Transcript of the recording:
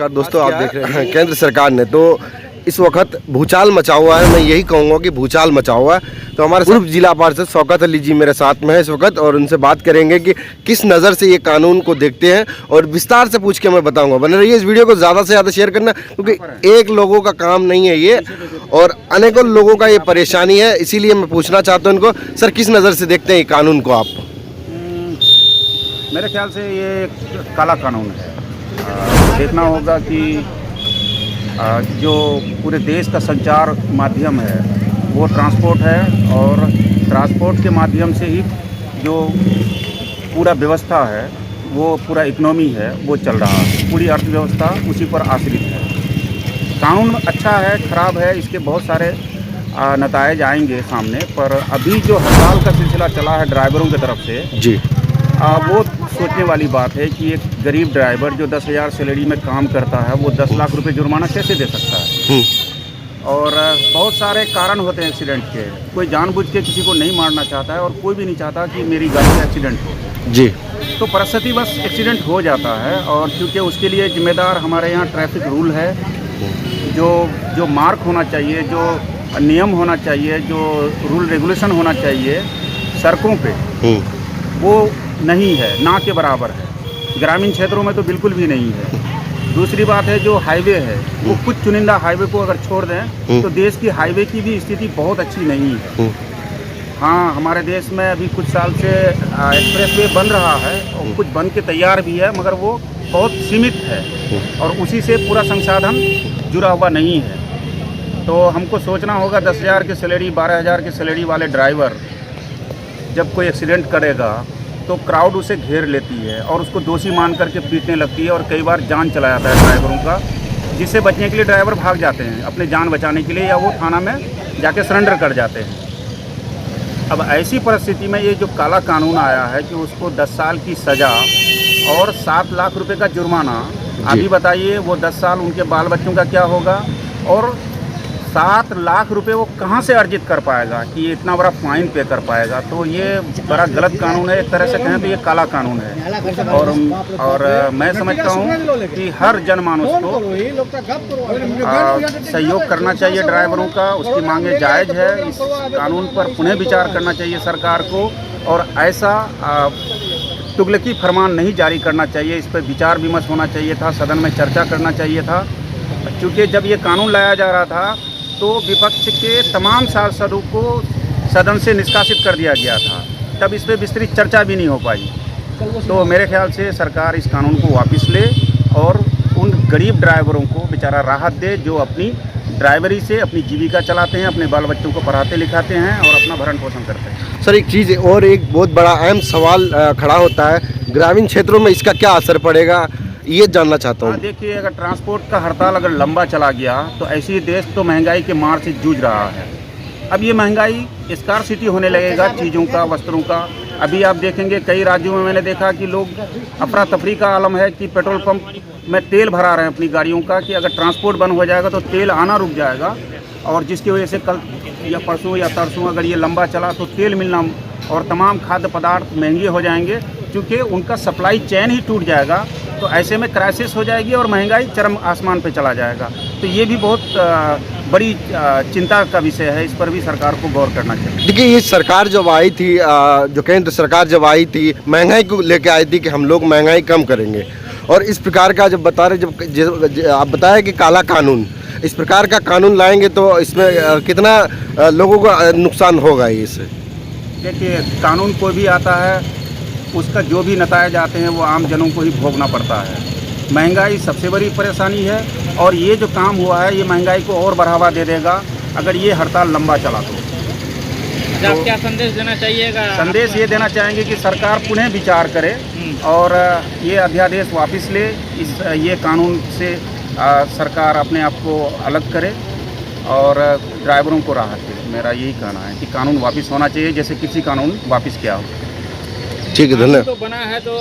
नमस्कार दोस्तों, आप देख रहे हैं केंद्र सरकार ने तो इस वक्त भूचाल मचा हुआ है। मैं यही कहूँगा कि भूचाल मचा हुआ है। तो हमारे पूर्व जिला पार्षद शौकत अली जी मेरे साथ में है इस वक्त, और उनसे बात करेंगे कि किस नज़र से ये कानून को देखते हैं, और विस्तार से पूछ के मैं बताऊंगा। बने रहिए इस वीडियो को ज़्यादा से ज़्यादा शेयर करना, क्योंकि एक लोगों का काम नहीं है ये, और अनेकों लोगों का ये परेशानी है। इसीलिए मैं पूछना चाहता हूँ इनको, सर किस नज़र से देखते हैं ये कानून को आप? मेरे ख्याल से ये काला कानून है। देखना होगा कि जो पूरे देश का संचार माध्यम है वो ट्रांसपोर्ट है, और ट्रांसपोर्ट के माध्यम से ही जो पूरा व्यवस्था है, वो पूरा इकोनॉमी है, वो चल रहा है। पूरी अर्थव्यवस्था उसी पर आश्रित है। कानून अच्छा है, ख़राब है, इसके बहुत सारे नतायज आएंगे सामने। पर अभी जो हड़ताल का सिलसिला चला है ड्राइवरों की तरफ से जी, वो सोचने वाली बात है कि एक गरीब ड्राइवर जो 10,000 सैलरी में काम करता है, वो 10 लाख रुपए जुर्माना कैसे दे सकता है? और बहुत सारे कारण होते हैं एक्सीडेंट के। कोई जानबूझ के किसी को नहीं मारना चाहता है, और कोई भी नहीं चाहता कि मेरी गाड़ी में एक्सीडेंट हो। जी, तो परिस्थिति बस एक्सीडेंट हो जाता है, और क्योंकि उसके लिए जिम्मेदार हमारे यहाँ ट्रैफिक रूल है। जो मार्क होना चाहिए, जो नियम होना चाहिए, जो रूल रेगुलेशन होना चाहिए सड़कों पे, वो नहीं है, ना के बराबर है। ग्रामीण क्षेत्रों में तो बिल्कुल भी नहीं है। दूसरी बात है, जो हाईवे है वो कुछ चुनिंदा हाईवे को अगर छोड़ दें तो देश की हाईवे की भी स्थिति बहुत अच्छी नहीं है। हाँ, हमारे देश में अभी कुछ साल से एक्सप्रेसवे बन रहा है, और कुछ बन के तैयार भी है, मगर वो बहुत सीमित है, और उसी से पूरा संसाधन जुड़ा हुआ नहीं है। तो हमको सोचना होगा, 10,000 की सैलरी, 12,000 की सैलरी वाले ड्राइवर जब कोई एक्सीडेंट करेगा तो क्राउड उसे घेर लेती है और उसको दोषी मान करके पीटने लगती है, और कई बार जान चला जाता है ड्राइवरों का, जिससे बचने के लिए ड्राइवर भाग जाते हैं अपने जान बचाने के लिए, या वो थाना में जाके सरेंडर कर जाते हैं। अब ऐसी परिस्थिति में ये जो काला कानून आया है कि उसको 10 साल की सज़ा और 7 लाख रुपए का जुर्माना, अभी बताइए वो 10 साल उनके बाल बच्चों का क्या होगा, और 7 लाख रुपए वो कहाँ से अर्जित कर पाएगा कि ये इतना बड़ा फाइन पे कर पाएगा? तो ये बड़ा गलत कानून है। एक तरह से कहें तो ये काला कानून है, और मैं समझता हूँ कि हर जनमानस को सहयोग करना चाहिए ड्राइवरों का। उसकी मांगे जायज़ है। इस कानून पर पुनः विचार करना चाहिए सरकार को, और ऐसा तुगलकी फरमान नहीं जारी करना चाहिए। इस पर विचार विमर्श होना चाहिए था, सदन में चर्चा करना चाहिए था। क्योंकि जब ये कानून लाया जा रहा था तो विपक्ष के तमाम सांसदों को सदन से निष्कासित कर दिया गया था, तब इस पर विस्तृत चर्चा भी नहीं हो पाई। तो मेरे ख्याल से सरकार इस कानून को वापस ले, और उन गरीब ड्राइवरों को बेचारा राहत दे जो अपनी ड्राइवरी से अपनी जीविका चलाते हैं, अपने बाल बच्चों को पढ़ाते लिखाते हैं और अपना भरण पोषण करते हैं। सर एक चीज़ और एक बहुत बड़ा अहम सवाल खड़ा होता है, ग्रामीण क्षेत्रों में इसका क्या असर पड़ेगा, ये जानना चाहता हूँ। देखिए, अगर ट्रांसपोर्ट का हड़ताल अगर लंबा चला गया तो ऐसी देश तो महंगाई के मार से जूझ रहा है। अब ये महंगाई स्कार्सिटी होने लगेगा चीज़ों का, वस्त्रों का। अभी आप देखेंगे कई राज्यों में मैंने देखा कि लोग अफरा तफरी का आलम है कि पेट्रोल पंप में तेल भरा रहे हैं अपनी गाड़ियों का, कि अगर ट्रांसपोर्ट बंद हो जाएगा तो तेल आना रुक जाएगा, और जिसकी वजह से कल या परसों या तरसों अगर ये लंबा चला तो तेल मिलना और तमाम खाद्य पदार्थ महंगे हो जाएंगे, क्योंकि उनका सप्लाई चेन ही टूट जाएगा। तो ऐसे में क्राइसिस हो जाएगी और महंगाई चरम आसमान पे चला जाएगा। तो ये भी बहुत बड़ी चिंता का विषय है। इस पर भी सरकार को गौर करना चाहिए। देखिए, ये सरकार जब आई थी, जो केंद्र सरकार जब आई थी, महंगाई को लेके आई थी कि हम लोग महंगाई कम करेंगे, और इस प्रकार का जब बता रहे, जब आप बताया कि काला कानून, इस प्रकार का कानून लाएंगे तो इसमें कितना लोगों को नुकसान होगा इससे? देखिए, कानून कोई भी आता है उसका जो भी नतायज आते हैं वो आम जनों को ही भोगना पड़ता है। महंगाई सबसे बड़ी परेशानी है, और ये जो काम हुआ है ये महंगाई को और बढ़ावा दे देगा अगर ये हड़ताल लंबा चला तो। आप क्या संदेश देना चाहिएगा? संदेश ये देना चाहेंगे कि सरकार पुनः विचार करे और ये अध्यादेश वापस ले। ये कानून से सरकार अपने आप को अलग करे और ड्राइवरों को राहत दे। मेरा यही कहना है कि कानून वापस होना चाहिए, जैसे किसी कानून वापस किया हो। ठीक है, धन्यवाद। तो बना है तो